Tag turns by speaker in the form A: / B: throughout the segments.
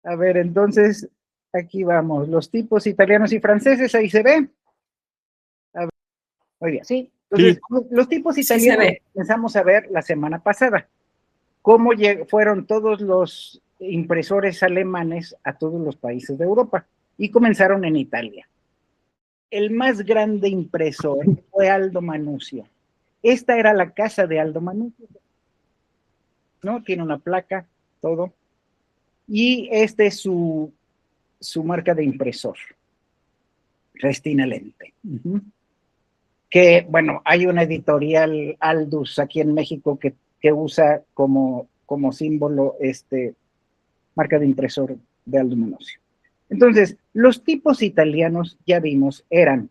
A: A ver, entonces, aquí vamos. Los tipos italianos y franceses, ahí se ve. A ver, muy bien.
B: Sí.
A: Entonces,
C: Sí.
A: los tipos
B: Sí se
A: italianos
B: ve.
A: comenzamos a ver la semana pasada. Cómo fueron todos los impresores alemanes a todos los países de Europa y comenzaron en Italia. El más grande impresor fue Aldo Manusio. Esta era la casa de Aldo Manusio, ¿no? Tiene una placa, todo. Y este es su marca de impresor, Restina Lente. Que, bueno, hay una editorial Aldus aquí en México que usa como símbolo marca de impresor de Aldo Manusio. Entonces, los tipos italianos, ya vimos, eran,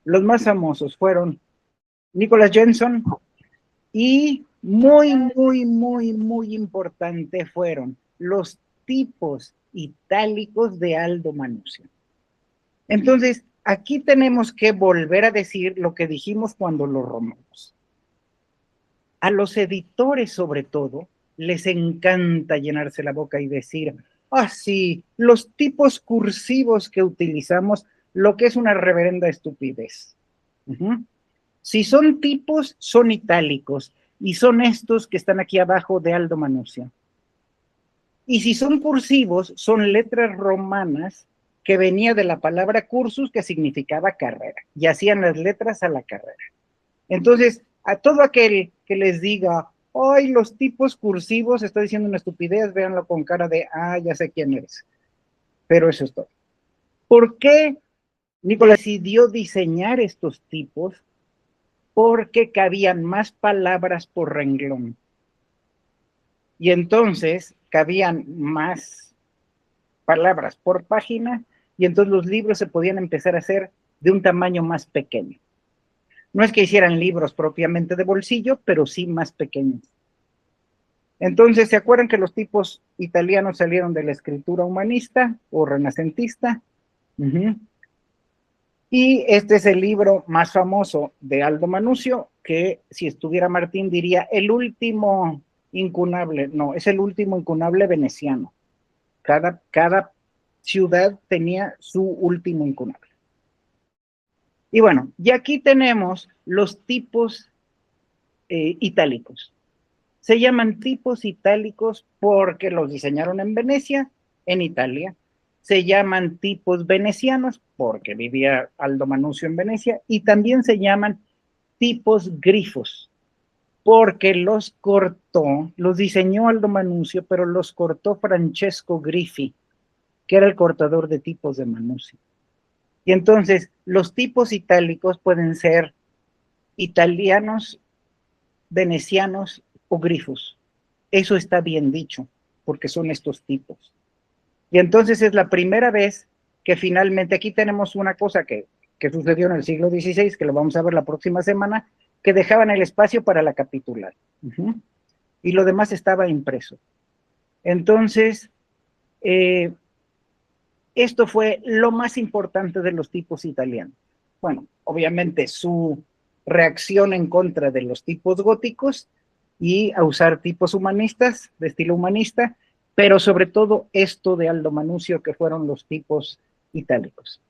A: los más famosos fueron Nicolas Jenson y muy importante fueron los tipos itálicos de Aldo Manusio. Entonces, aquí tenemos que volver a decir lo que dijimos cuando los romanos. A los editores, sobre todo, les encanta llenarse la boca y decir, ah, sí, los tipos cursivos que utilizamos, lo que es una reverenda estupidez. Si son tipos, son itálicos, y son estos que están aquí abajo de Aldo Manusio. Y si son cursivos, son letras romanas que venía de la palabra cursus, que significaba carrera, y hacían las letras a la carrera. Entonces, a todo aquel que les diga, ay, los tipos cursivos, está diciendo una estupidez, véanlo con cara de, ah, ya sé quién eres. Pero eso es todo. ¿Por qué Nicolás decidió diseñar estos tipos? Porque cabían más palabras por renglón. Y entonces cabían más palabras por página, y entonces los libros se podían empezar a hacer de un tamaño más pequeño. No es que hicieran libros propiamente de bolsillo, pero sí más pequeños. Entonces, ¿se acuerdan que los tipos italianos salieron de la escritura humanista o renacentista? Y este es el libro más famoso de Aldo Manusio, que si estuviera Martín diría el último incunable, no, es el último incunable veneciano. Cada ciudad tenía su último incunable. Y bueno, y aquí tenemos los tipos itálicos. Se llaman tipos itálicos porque los diseñaron en Venecia, en Italia. Se llaman tipos venecianos porque vivía Aldo Manusio en Venecia, y también se llaman tipos grifos porque los cortó, los diseñó Aldo Manusio, pero los cortó Francesco Griffi, que era el cortador de tipos de Manusio. Y entonces los tipos itálicos pueden ser italianos, venecianos o grifos. Eso está bien dicho, porque son estos tipos. Y entonces es la primera vez que finalmente aquí tenemos una cosa que sucedió en el siglo XVI, que lo vamos a ver la próxima semana, que dejaban el espacio para la capitular. Y lo demás estaba impreso. Entonces, esto fue lo más importante de los tipos italianos. Bueno, obviamente su reacción en contra de los tipos góticos y a usar tipos humanistas, de estilo humanista, pero sobre todo esto de Aldo Manusio, que fueron los tipos itálicos.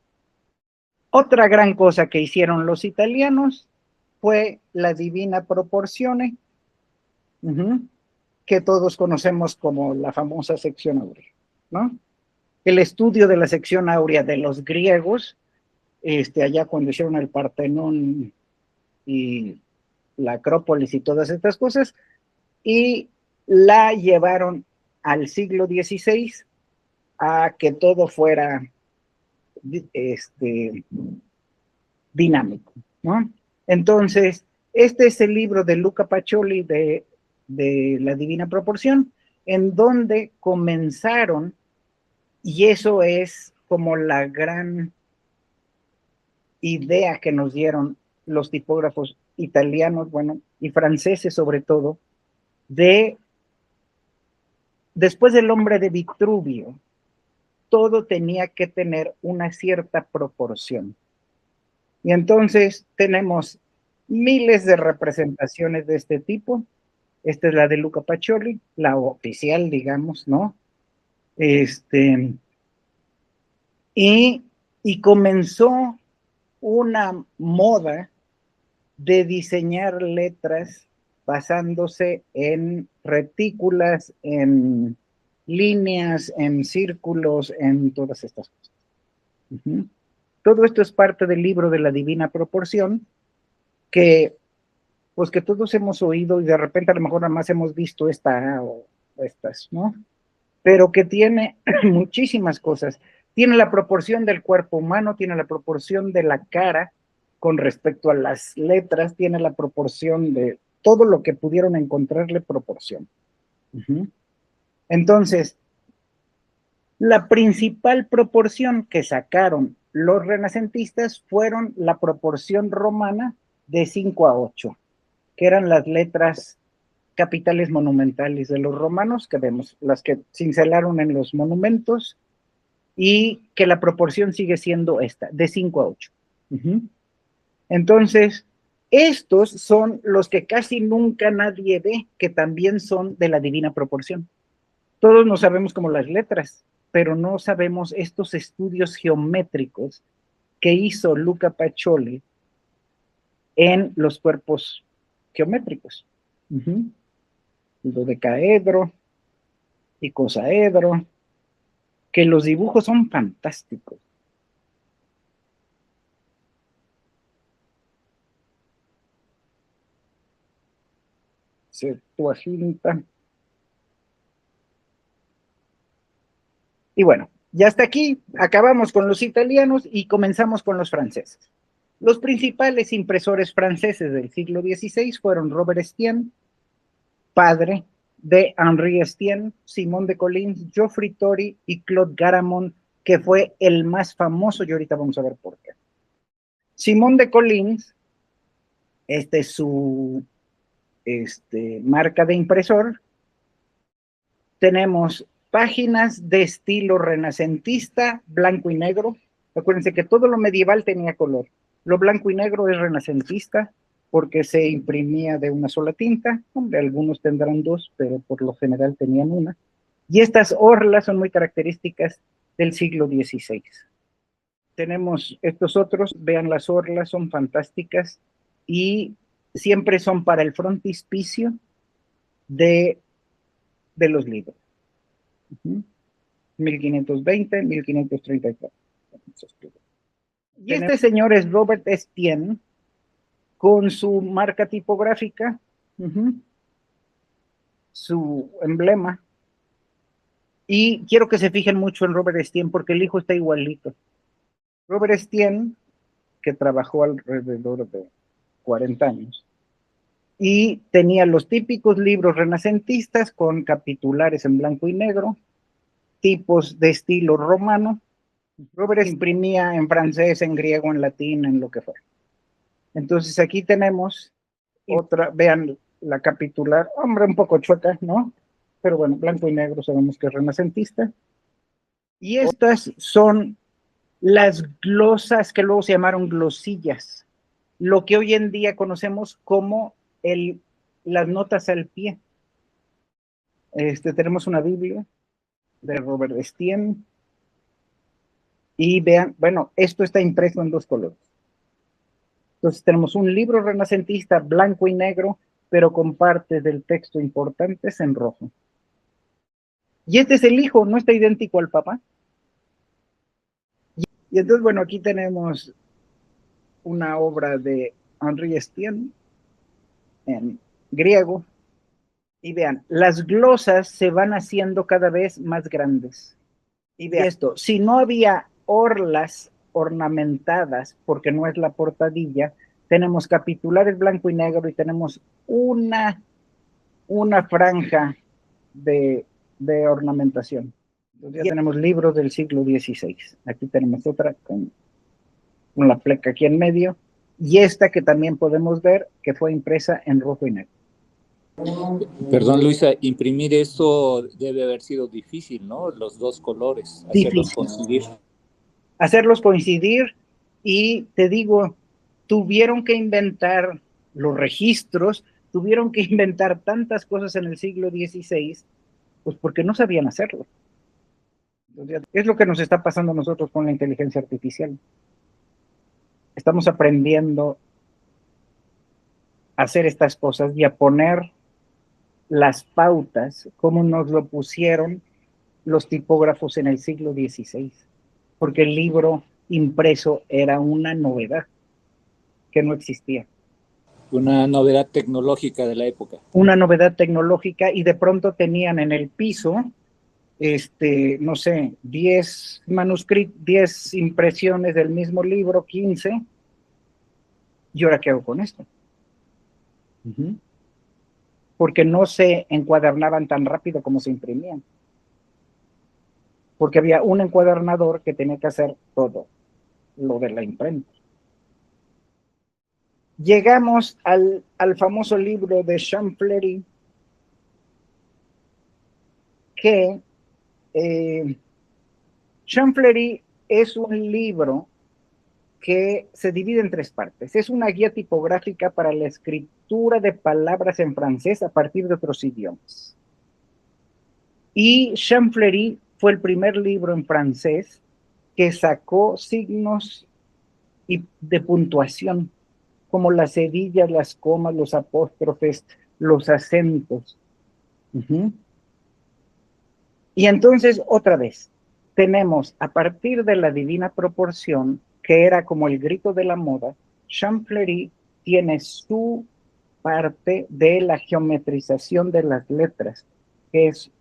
A: Otra gran cosa que hicieron los italianos fue la Divina Proporzione, que todos conocemos como la famosa sección áurea, ¿no? El estudio de la sección áurea de los griegos, allá cuando hicieron el Partenón y la Acrópolis y todas estas cosas, y la llevaron al siglo XVI a que todo fuera dinámico, ¿no? Entonces, este es el libro de Luca Pacioli de la Divina Proporción, en donde comenzaron, y eso es como la gran idea que nos dieron los tipógrafos italianos, bueno, y franceses sobre todo, después del hombre de Vitruvio, todo tenía que tener una cierta proporción. Y entonces tenemos miles de representaciones de este tipo. Esta es la de Luca Pacioli, la oficial, digamos, ¿no? Este, y comenzó una moda de diseñar letras basándose en retículas, en líneas, en círculos, en todas estas cosas. Todo esto es parte del libro de la Divina Proporción, que pues que todos hemos oído y de repente a lo mejor nada más hemos visto esta o estas, ¿no? Pero que tiene muchísimas cosas. Tiene la proporción del cuerpo humano, tiene la proporción de la cara con respecto a las letras, tiene la proporción de todo lo que pudieron encontrarle proporción. Entonces, la principal proporción que sacaron los renacentistas fueron la proporción romana de 5:8, que eran las letras capitales monumentales de los romanos, que vemos, las que cincelaron en los monumentos, y que la proporción sigue siendo esta, de 5:8. Entonces, estos son los que casi nunca nadie ve, que también son de la divina proporción. Todos no sabemos como las letras, pero no sabemos estos estudios geométricos que hizo Luca Pacioli en los cuerpos geométricos. El dodecaedro, icosaedro, que los dibujos son fantásticos. Septuaginta. Y bueno, ya hasta aquí acabamos con los italianos y comenzamos con los franceses. Los principales impresores franceses del siglo XVI fueron Robert Estienne, padre de Henri Estienne, Simón de Collins, Geoffrey Tory y Claude Garamond, que fue el más famoso, y ahorita vamos a ver por qué. Simón de Collins, este es su marca de impresor. Tenemos páginas de estilo renacentista, blanco y negro. Acuérdense que todo lo medieval tenía color. Lo blanco y negro es renacentista porque se imprimía de una sola tinta. Hombre, algunos tendrán dos, pero por lo general tenían una. Y estas orlas son muy características del siglo XVI. Tenemos estos otros, vean las orlas, son fantásticas y siempre son para el frontispicio de los libros. 1520, 1534. Y este señor es Robert Estienne, con su marca tipográfica, su emblema. Y quiero que se fijen mucho en Robert Estienne porque el hijo está igualito. Robert Estienne, que trabajó alrededor de 40 años, y tenía los típicos libros renacentistas con capitulares en blanco y negro, tipos de estilo romano. Robert imprimía en francés, en griego, en latín, en lo que fuera. Entonces aquí tenemos otra, vean la capitular, hombre, un poco chueca, ¿no? Pero bueno, blanco y negro sabemos que es renacentista. Y estas son las glosas que luego se llamaron glosillas, lo que hoy en día conocemos como las notas al pie. Tenemos una Biblia de Robert Estienne y vean, bueno, esto está impreso en dos colores. Entonces tenemos un libro renacentista blanco y negro, pero con partes del texto importantes en rojo. Y este es el hijo, no está idéntico al papá. Y entonces, bueno, aquí tenemos una obra de Henri Estienne en griego. Y vean, las glosas se van haciendo cada vez más grandes. Y vean esto, si no había orlas ornamentadas, porque no es la portadilla, tenemos capitulares blanco y negro y tenemos una franja de ornamentación. Entonces ya tenemos libros del siglo XVI. Aquí tenemos otra con la pleca aquí en medio, y esta que también podemos ver que fue impresa en rojo y negro.
B: Perdón, Luisa, imprimir esto debe haber sido difícil, ¿no? Los dos colores, hacerlos coincidir.
A: Hacerlos coincidir, y te digo, tuvieron que inventar los registros, tuvieron que inventar tantas cosas en el siglo XVI, pues porque no sabían hacerlo. Entonces, es lo que nos está pasando a nosotros con la inteligencia artificial. Estamos aprendiendo a hacer estas cosas y a poner las pautas como nos lo pusieron los tipógrafos en el siglo XVI, porque el libro impreso era una novedad que no existía.
B: Una novedad tecnológica de la época.
A: Una novedad tecnológica, y de pronto tenían en el piso, no sé, 10 manuscritos, 10 impresiones del mismo libro, 15, ¿y ahora qué hago con esto? Porque no se encuadernaban tan rápido como se imprimían. Porque había un encuadernador que tenía que hacer todo lo de la imprenta. Llegamos al famoso libro de Champfleury, que Champfleury es un libro que se divide en 3 partes. Es una guía tipográfica para la escritura de palabras en francés a partir de otros idiomas. Y Champfleury fue el primer libro en francés que sacó signos de puntuación, como las cerillas, las comas, los apóstrofes, los acentos. Y entonces, otra vez, tenemos a partir de la Divina Proporción, que era como el grito de la moda, Champfleury tiene su parte de la geometrización de las letras, que es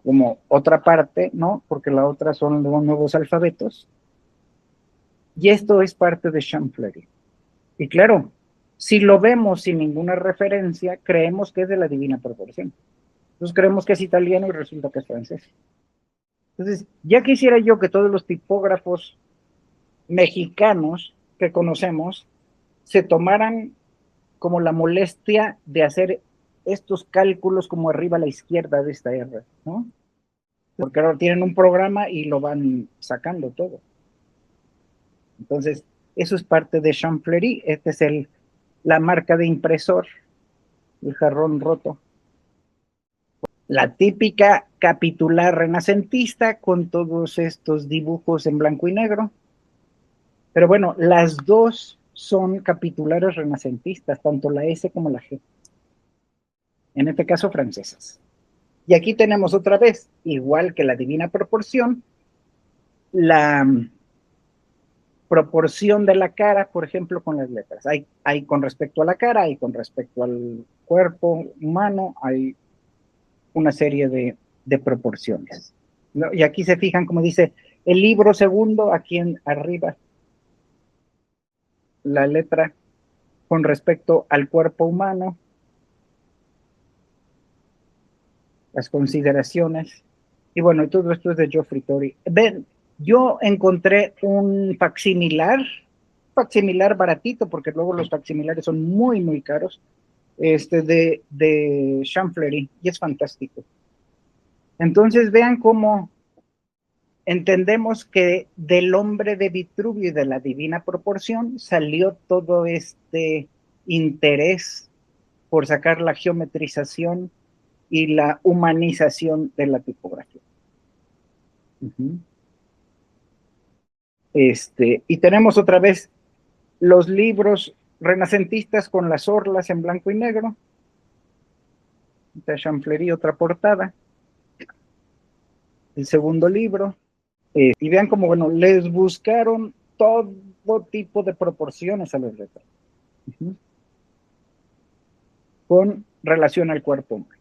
A: como otra parte, ¿no? Porque la otra son los nuevos alfabetos. Y esto es parte de Champfleury. Y claro, si lo vemos sin ninguna referencia, creemos que es de la Divina Proporción. Entonces creemos que es italiano y resulta que es francés. Entonces, ya quisiera yo que todos los tipógrafos mexicanos que conocemos se tomaran como la molestia de hacer estos cálculos como arriba a la izquierda de esta R, ¿no? Porque ahora tienen un programa y lo van sacando todo. Entonces, eso es parte de Champfleury. Este es la marca de impresor, el jarrón roto. La típica capitular renacentista con todos estos dibujos en blanco y negro. Pero bueno, las dos son capitulares renacentistas, tanto la S como la G. En este caso, francesas. Y aquí tenemos otra vez, igual que la Divina Proporción, la proporción de la cara, por ejemplo, con las letras. Hay con respecto a la cara, hay con respecto al cuerpo humano, hay una serie de proporciones, ¿no? Y aquí se fijan, como dice, el libro segundo, aquí arriba, la letra con respecto al cuerpo humano, las consideraciones, y bueno, todo esto es de Geoffrey Tory. Ven, yo encontré un facsimilar baratito, porque luego los facsimilares son muy, muy caros, de Champfleury, y es fantástico. Entonces vean cómo entendemos que del hombre de Vitruvio y de la Divina Proporción salió todo este interés por sacar la geometrización y la humanización de la tipografía. Y tenemos otra vez los libros renacentistas con las orlas en blanco y negro. De Champfleury, otra portada. El segundo libro. Y vean cómo, bueno, les buscaron todo tipo de proporciones a los retratos. Con relación al cuerpo humano.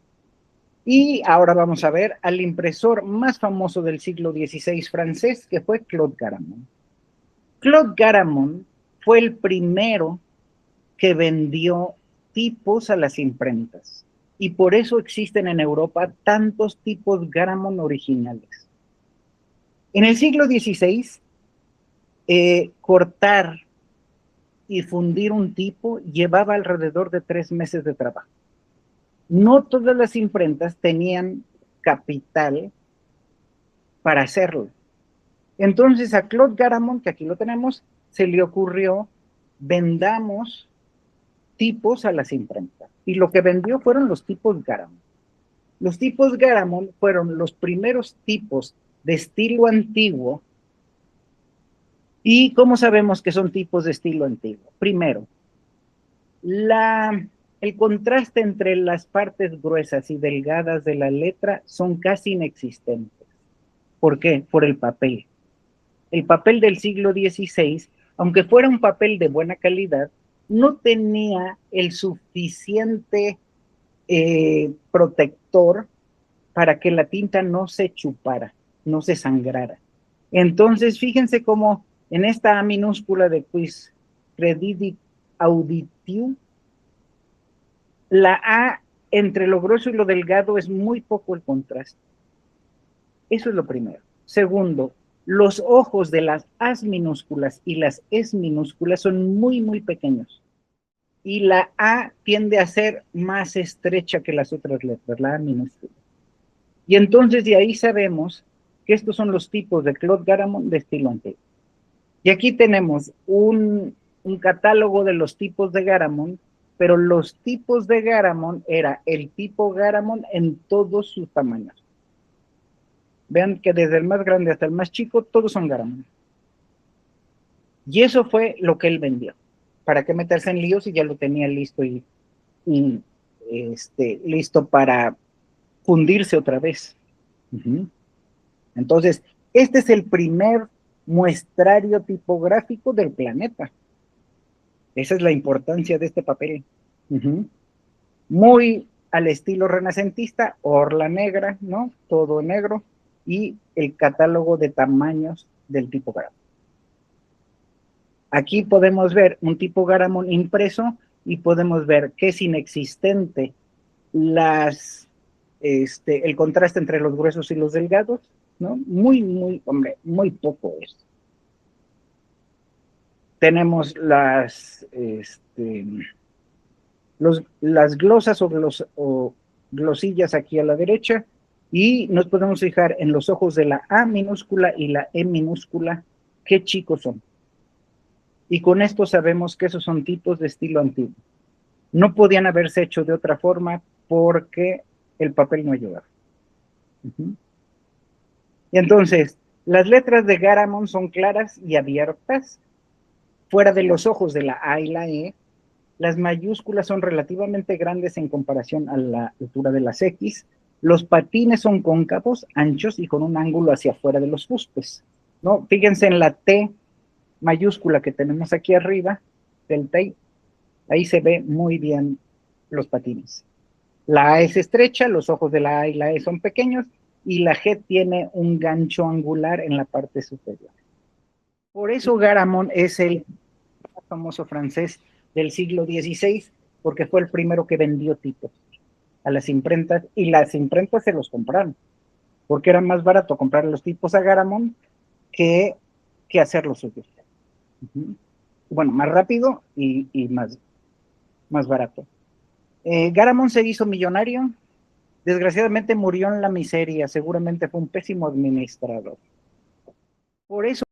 A: Y ahora vamos a ver al impresor más famoso del siglo XVI francés, que fue Claude Garamond. Claude Garamond fue el primero que vendió tipos a las imprentas. Y por eso existen en Europa tantos tipos Garamond originales. En el siglo XVI, cortar y fundir un tipo llevaba alrededor de 3 meses de trabajo. No todas las imprentas tenían capital para hacerlo. Entonces a Claude Garamond, que aquí lo tenemos, se le ocurrió: vendamos tipos a las imprentas. Y lo que vendió fueron los tipos Garamond. Los tipos Garamond fueron los primeros tipos de estilo antiguo. ¿Y cómo sabemos que son tipos de estilo antiguo? Primero, el contraste entre las partes gruesas y delgadas de la letra son casi inexistentes. ¿Por qué? Por el papel. El papel del siglo XVI, aunque fuera un papel de buena calidad, no tenía el suficiente protector para que la tinta no se chupara, no se sangrara. Entonces, fíjense cómo en esta A minúscula de Quis Credit Auditiu, la A entre lo grueso y lo delgado es muy poco el contraste. Eso es lo primero. Segundo, los ojos de las As minúsculas y las Es minúsculas son muy, muy pequeños. Y la A tiende a ser más estrecha que las otras letras, la A minúscula. Y entonces de ahí sabemos que estos son los tipos de Claude Garamond de estilo antiguo. Y aquí tenemos un catálogo de los tipos de Garamond, pero los tipos de Garamond era el tipo Garamond en todos sus tamaños. Vean que desde el más grande hasta el más chico, todos son Garamond. Y eso fue lo que él vendió. ¿Para qué meterse en líos si ya lo tenía listo y listo para fundirse otra vez? Entonces, este es el primer muestrario tipográfico del planeta. Esa es la importancia de este papel. Muy al estilo renacentista, orla negra, ¿no? Todo negro, y el catálogo de tamaños del tipo Garamond. Aquí podemos ver un tipo Garamond impreso y podemos ver que es inexistente el contraste entre los gruesos y los delgados, ¿no? Muy poco es. Tenemos las glosas o glosillas aquí a la derecha, y nos podemos fijar en los ojos de la A minúscula y la E minúscula, qué chicos son. Y con esto sabemos que esos son tipos de estilo antiguo. No podían haberse hecho de otra forma porque el papel no ayudaba. Y entonces, las letras de Garamond son claras y abiertas. Fuera de los ojos de la A y la E, las mayúsculas son relativamente grandes en comparación a la altura de las X. Los patines son cóncavos, anchos y con un ángulo hacia afuera de los fustes, ¿no? Fíjense en la T mayúscula que tenemos aquí arriba del T, ahí se ve muy bien los patines. La A es estrecha, los ojos de la A y la E son pequeños, y la G tiene un gancho angular en la parte superior. Por eso Garamond es el famoso francés del siglo XVI, porque fue el primero que vendió tipos a las imprentas, y las imprentas se los compraron, porque era más barato comprar los tipos a Garamond que hacer los suyos. Bueno, más rápido y más barato. Garamond se hizo millonario. Desgraciadamente murió en la miseria, seguramente fue un pésimo administrador. Por eso